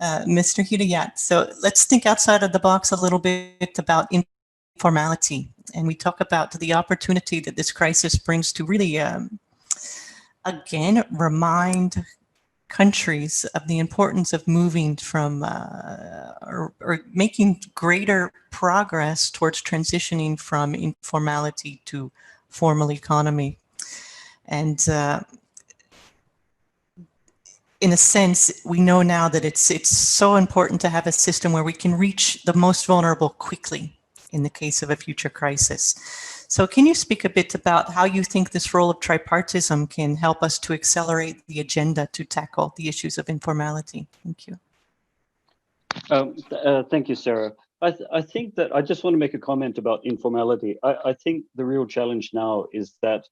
Mr. Hidayat. So let's think outside of the box a little bit about informality. And we talk about the opportunity that this crisis brings to really, again, remind countries of the importance of moving from or making greater progress towards transitioning from informality to formal economy. And in a sense, we know now that it's so important to have a system where we can reach the most vulnerable quickly in the case of a future crisis. So can you speak a bit about how you think this role of tripartism can help us to accelerate the agenda to tackle the issues of informality? Thank you. Thank you, Sarah. I think that I just want to make a comment about informality. I think the real challenge now is that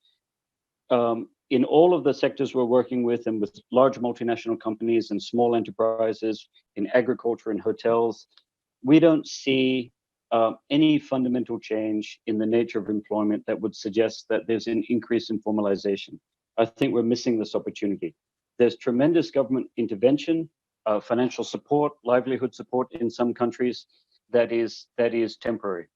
in all of the sectors we're working with, and with large multinational companies and small enterprises, in agriculture and hotels, we don't see any fundamental change in the nature of employment that would suggest that there's an increase in formalization. I think we're missing this opportunity. There's tremendous government intervention, financial support, livelihood support in some countries that is temporary.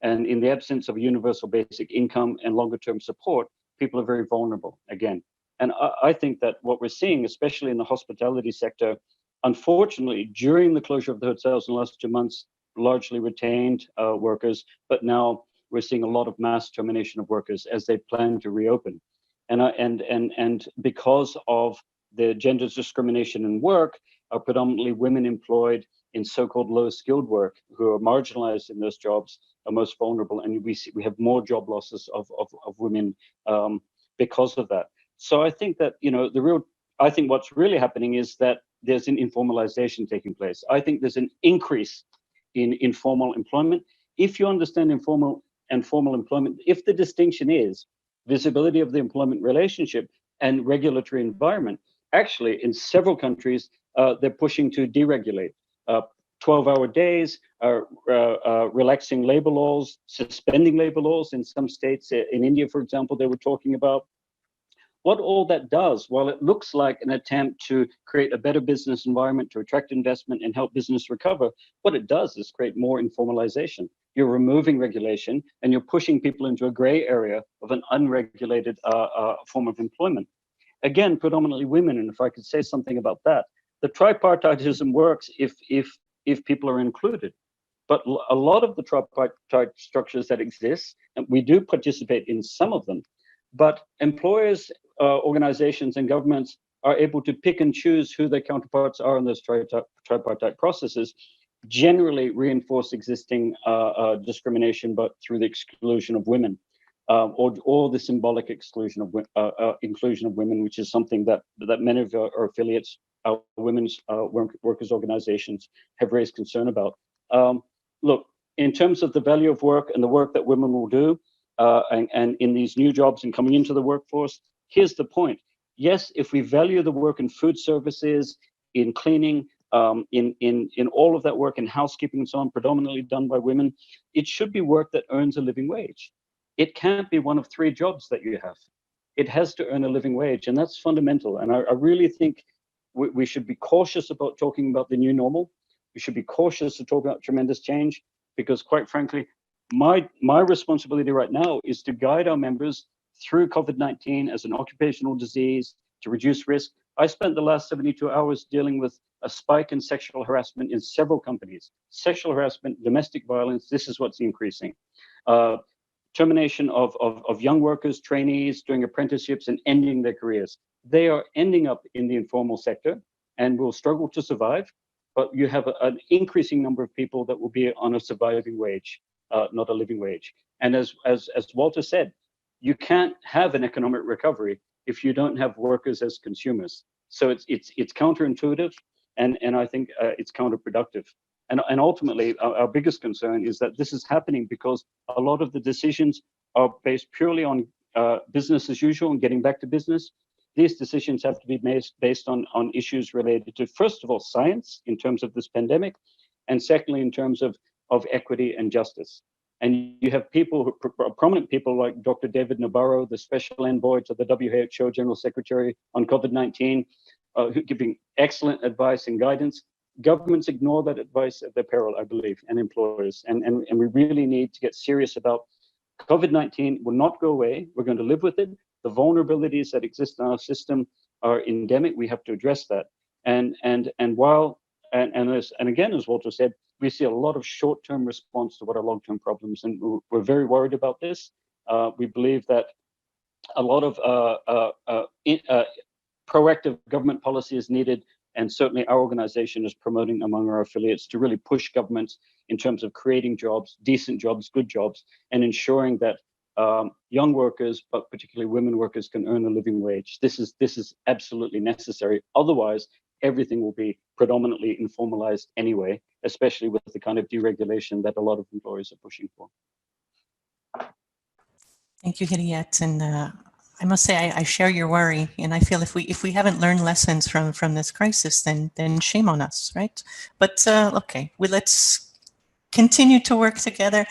And in the absence of a universal basic income and longer term support, people are very vulnerable again. And I think that what we're seeing, especially in the hospitality sector, unfortunately, during the closure of the hotels in the last 2 months, largely retained workers, but now we're seeing a lot of mass termination of workers as they plan to reopen. And because of the gender discrimination in work, are predominantly women employed in so-called low-skilled work who are marginalized in those jobs, are most vulnerable, and we have more job losses of women because of that. So I think that I think what's really happening is that there's an informalization taking place. I think there's an increase in informal employment. If you understand informal and formal employment, if the distinction is visibility of the employment relationship and regulatory environment, actually in several countries they're pushing to deregulate. 12-hour days, relaxing labor laws, suspending labor laws in some states. In India, for example, they were talking about. What all that does, while it looks like an attempt to create a better business environment to attract investment and help business recover, what it does is create more informalization. You're removing regulation and you're pushing people into a gray area of an unregulated form of employment. Again, predominantly women, and if I could say something about that, the tripartitism works if people are included. But a lot of the tripartite structures that exist, and we do participate in some of them, but employers, organizations, and governments are able to pick and choose who their counterparts are in those tripartite processes, generally reinforce existing discrimination, but through the exclusion of women, or the symbolic exclusion of inclusion of women, which is something that many of our affiliates, our women's workers' organizations, have raised concern about. Look, in terms of the value of work and the work that women will do, and in these new jobs and coming into the workforce, here's the point. Yes, if we value the work in food services, in cleaning, in all of that work in housekeeping and so on, predominantly done by women, it should be work that earns a living wage. It can't be one of 3 jobs that you have. It has to earn a living wage, and that's fundamental. And I really think we should be cautious about talking about the new normal. We should be cautious to talk about tremendous change, because quite frankly, my responsibility right now is to guide our members through COVID-19 as an occupational disease to reduce risk. I spent the last 72 hours dealing with a spike in sexual harassment in several companies. Sexual harassment, domestic violence, this is what's increasing. Termination of young workers, trainees, doing apprenticeships and ending their careers. They are ending up in the informal sector and will struggle to survive, but you have an increasing number of people that will be on a surviving wage, not a living wage. And as Walter said, you can't have an economic recovery if you don't have workers as consumers. So it's counterintuitive, and I think it's counterproductive. And ultimately, our biggest concern is that this is happening because a lot of the decisions are based purely on business as usual and getting back to business. These decisions have to be based on issues related to, first of all, science in terms of this pandemic, and secondly, in terms of equity and justice. And you have people, prominent people like Dr. David Nabarro, the special envoy to the WHO General Secretary on COVID-19, giving excellent advice and guidance. governments ignore that advice at their peril, I believe, and employers. And we really need to get serious about COVID-19 will not go away. We're going to live with it. The vulnerabilities that exist in our system are endemic. We have to address that. And again, as Walter said, we see a lot of short-term response to what are long-term problems, and we're very worried about this. We believe that a lot of proactive government policy is needed, and certainly our organization is promoting among our affiliates to really push governments in terms of creating jobs, decent jobs, good jobs, and ensuring that young workers, but particularly women workers, can earn a living wage. This is absolutely necessary. Otherwise, everything will be predominantly informalized anyway, especially with the kind of deregulation that a lot of employers are pushing for. Thank you, Hidayat. And I must say, I share your worry, and I feel if we haven't learned lessons from this crisis, then shame on us, right? But okay, let's continue to work together.